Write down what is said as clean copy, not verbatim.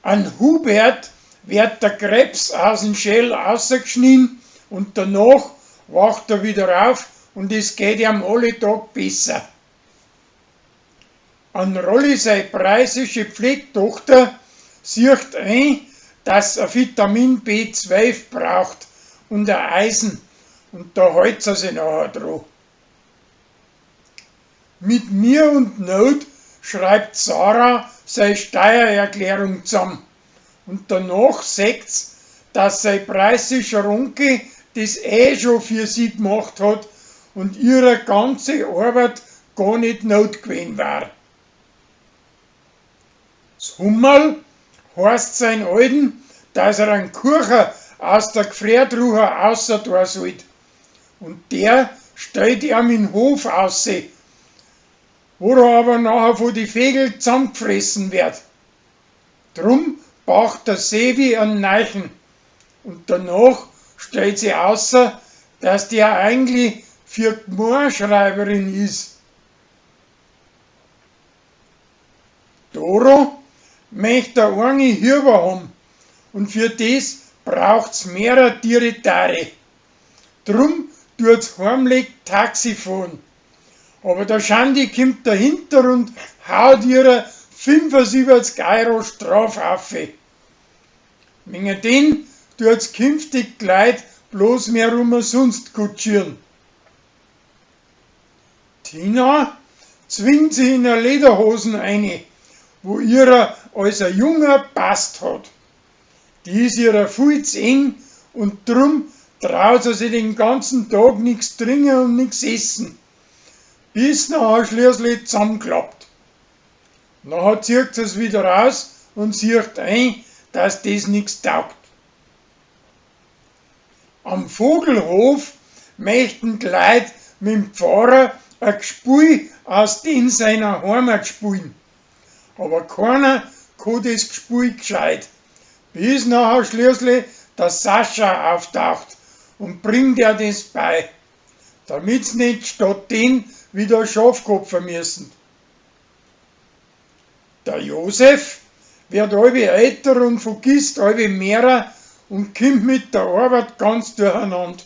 An Hubert wird der Krebs aus dem Schädel rausgeschnitten und danach wacht er wieder auf und es geht ihm alle Tag besser. An Rolli, seine preisische Pflegtochter, sieht ein, dass er Vitamin B12 braucht und ein Eisen, und da hält er sich nachher dran. Mit mir und Not schreibt Sarah seine Steuererklärung zusammen und danach sieht's, dass sein preisischer Onkel das schon für sie gemacht hat und ihre ganze Arbeit gar nicht not gewesen war. Das Hummerl heißt sein Alten, dass er einen Kuchen aus der Gefriertruhe außer da sollte. Und der stellt ihm in den Hof aus, wo er aber nachher von die Vögel zusammengefressen wird. Drum braucht der Sevi einen Neichen. Und danach stellt sie außer, dass der eigentlich für die Gemeinschreiberin ist. Doro möchte eine Hirbe haben und für das braucht's mehrere Tiere. Drum tut's heimlich Taxi fahren. Aber der Schandi kommt dahinter und haut ihre 75 € Strafe auf. Wegen den tut's künftig Leute bloß mehr umsonst kutschieren. Tina zwingt sie in eine Lederhosen rein, wo ihrer als ein Junger passt hat. Die ist ihrer viel zu eng und drum traut sie den ganzen Tag nichts trinken und nichts essen, bis nachher schließlich zusammenklappt. Nachher zieht sie es wieder raus und sieht ein, dass das nichts taugt. Am Vogelhof möchten die Leute mit dem Pfarrer ein Gespiel aus den seiner Heimat spielen. Aber keiner kann das Gespiel gescheit, bis nachher schließlich der Sascha auftaucht und bringt er das bei, damit sie nicht statt den wieder Schafkopfen müssen. Der Josef wird alle älter und vergisst alle mehr und kommt mit der Arbeit ganz durcheinander.